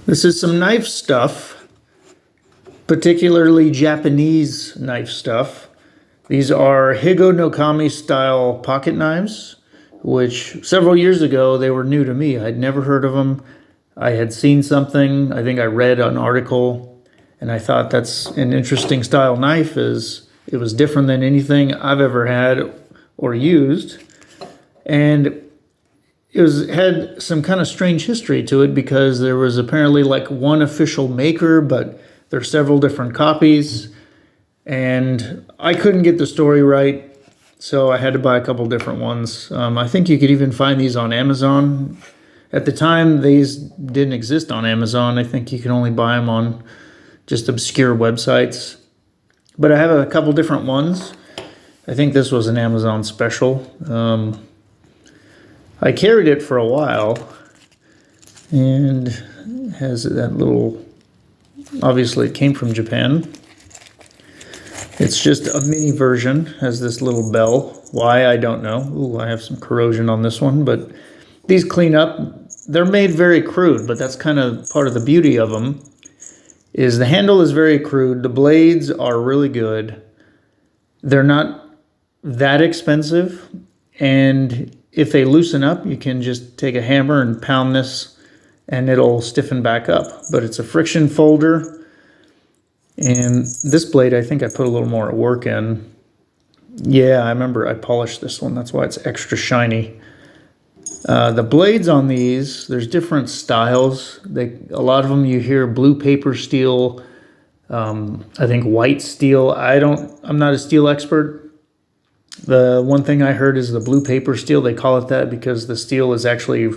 This is some knife stuff, particularly Japanese knife stuff. These are Higonokami style pocket knives, which several years ago they were new to me. I'd never heard of them. I had seen something, I think I read an article, and I thought that's an interesting style knife. It was different than anything I've ever had or used. And had some kind of strange history to it because there was apparently like one official maker, but there's several different copies, and I couldn't get the story right, so I had to buy a couple different ones. I think you could even find these on Amazon. At the time, these didn't exist on Amazon. I think you can only buy them on just obscure websites. But I have a couple different ones. I think this was an Amazon special. I carried it for a while, and it has that little, obviously it came from Japan. It's just a mini version, has this little bell. Why, I don't know. Ooh, I have some corrosion on this one, but these clean up. They're made very crude, but that's kind of part of the beauty of them, is the handle is very crude. The blades are really good. They're not that expensive, and if they loosen up, you can just take a hammer and pound this and it'll stiffen back up. But it's a friction folder. And this blade, I think I put a little more work in. Yeah, I remember I polished this one. That's why it's extra shiny. The blades on these, there's different styles. A lot of them you hear blue paper steel, I think white steel. I'm not a steel expert. The one thing I heard is the blue paper steel. They call it that because the steel is actually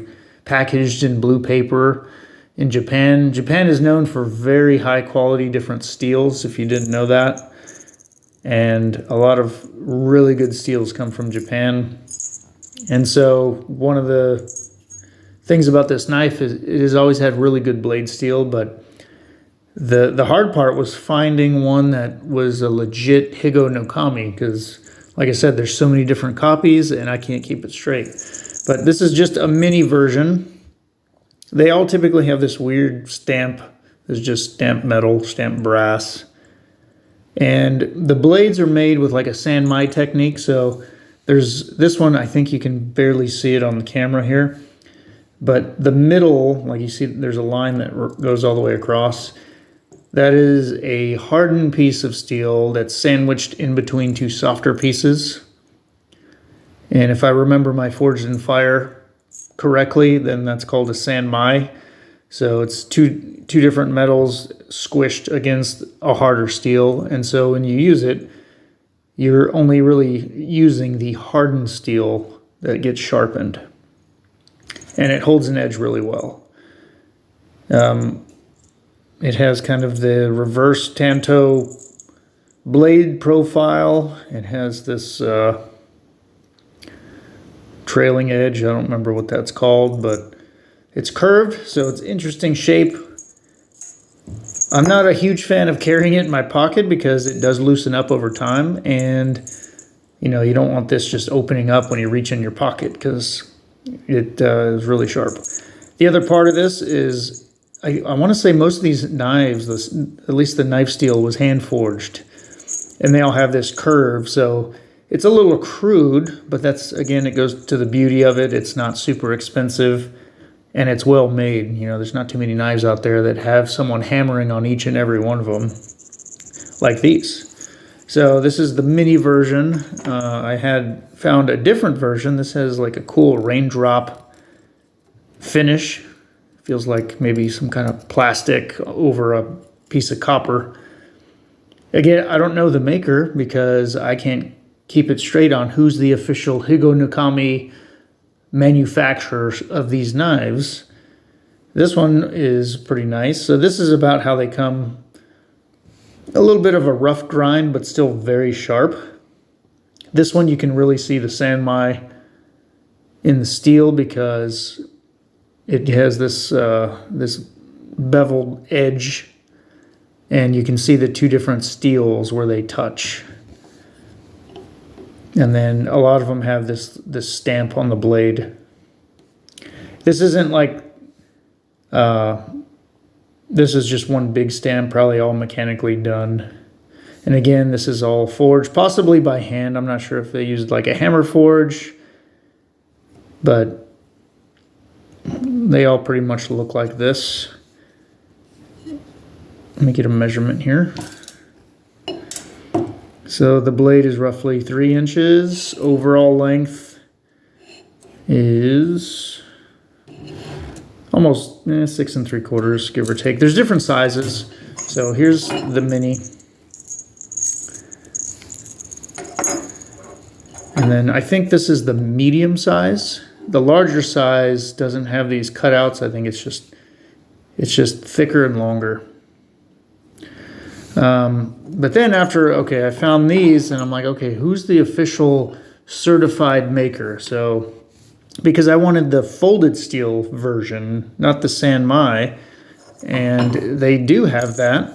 packaged in blue paper in Japan. Japan is known for very high quality different steels, if you didn't know that. And a lot of really good steels come from Japan. And so one of the things about this knife is it has always had really good blade steel, but the hard part was finding one that was a legit Higonokami, because like I said, there's so many different copies and I can't keep it straight. But this is just a mini version. They all typically have this weird stamp. There's just stamped metal, stamped brass. And the blades are made with like a sanmai technique. So there's this one, I think you can barely see it on the camera here. But the middle, like you see, there's a line that goes all the way across. That is a hardened piece of steel that's sandwiched in between two softer pieces. And if I remember my Forged in Fire correctly, then that's called a sanmai. So it's two different metals squished against a harder steel. And so when you use it, you're only really using the hardened steel that gets sharpened. And it holds an edge really well. It has kind of the reverse tanto blade profile. It has this trailing edge. I don't remember what that's called, but it's curved, so it's interesting shape. I'm not a huge fan of carrying it in my pocket because it does loosen up over time, and you don't want this just opening up when you reach in your pocket because it is really sharp. The other part of this is I want to say most of these knives, at least the knife steel, was hand forged, and they all have this curve, so it's a little crude, but that's, again, it goes to the beauty of it. It's not super expensive, and it's well made. There's not too many knives out there that have someone hammering on each and every one of them like these. So this is the mini version. I had found a different version. This has like a cool raindrop finish. Feels like maybe some kind of plastic over a piece of copper. Again, I don't know the maker because I can't keep it straight on who's the official Higonokami manufacturer of these knives. This one is pretty nice. So this is about how they come. A little bit of a rough grind, but still very sharp. This one you can really see the sanmai in the steel because it has this this beveled edge, and you can see the two different steels where they touch. And then a lot of them have this stamp on the blade. This isn't like This is just one big stamp, probably all mechanically done. And again, this is all forged, possibly by hand. I'm not sure if they used like a hammer forge, but they all pretty much look like this. Let me get a measurement here. So the blade is roughly 3 inches. Overall length is almost 6 3/4, give or take. There's different sizes. So here's the mini. And then I think this is the medium size. The larger size doesn't have these cutouts. I think it's just thicker and longer. But then after, okay, I found these and I'm like, okay, who's the official certified maker? So, because I wanted the folded steel version, not the Sanmai, and they do have that.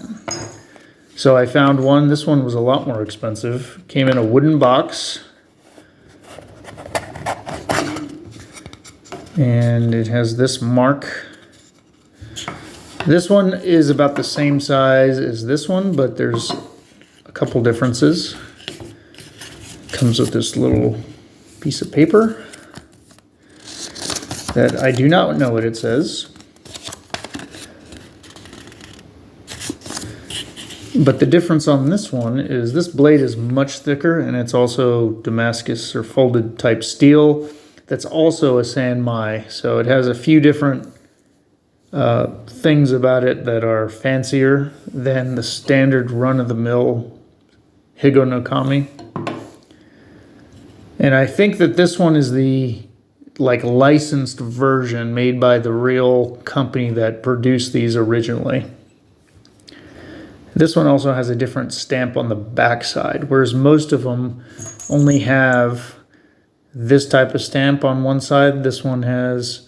So I found one. This one was a lot more expensive. Came in a wooden box. And it has this mark. This one is about the same size as this one, but there's a couple differences. Comes with this little piece of paper that I do not know what it says. But the difference on this one is this blade is much thicker, and it's also Damascus or folded type steel. That's also a Sanmai. So it has a few different things about it that are fancier than the standard run-of-the-mill Higonokami. And I think that this one is the licensed version made by the real company that produced these originally. This one also has a different stamp on the back side, whereas most of them only have this type of stamp on one side. This one has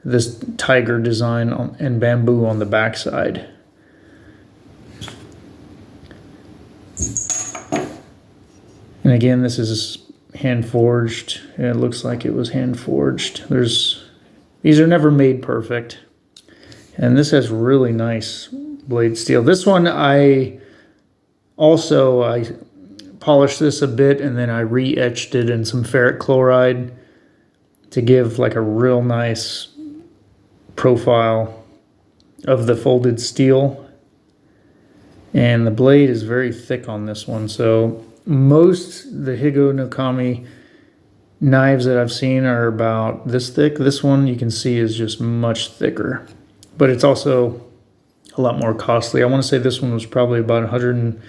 this tiger design and bamboo on the back side. And again, this is hand forged. It looks like it was hand forged. These are never made perfect. And this has really nice blade steel. This one I polished this a bit, and then I re-etched it in some ferric chloride to give like a real nice profile of the folded steel. And the blade is very thick on this one. So most the Higonokami knives that I've seen are about this thick. This one you can see is just much thicker, but it's also a lot more costly. I want to say this one was probably about $120,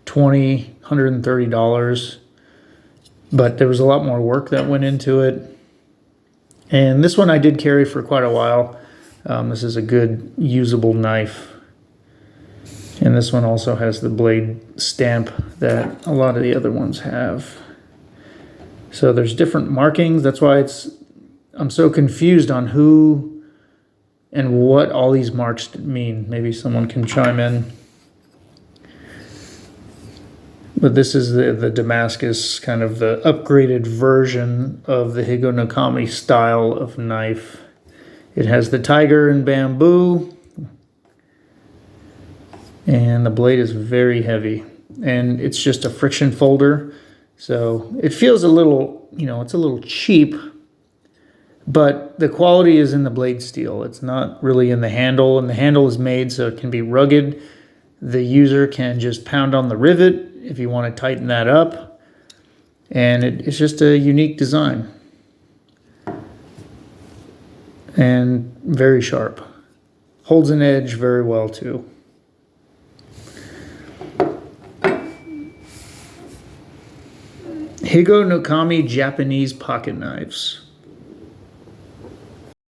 $130, but there was a lot more work that went into it. And this one I did carry for quite a while. This is a good usable knife. And this one also has the blade stamp that a lot of the other ones have. So there's different markings. That's why I'm so confused on who and what all these marks mean. Maybe someone can chime in. But this is the Damascus, kind of the upgraded version of the Higonokami style of knife. It has the tiger and bamboo, and the blade is very heavy, and it's just a friction folder. So it feels a little, it's a little cheap, but the quality is in the blade steel. It's not really in the handle, and the handle is made so it can be rugged. The user can just pound on the rivet if you want to tighten that up, and it's just a unique design and very sharp. Holds an edge very well too. Higonokami Japanese pocket knives.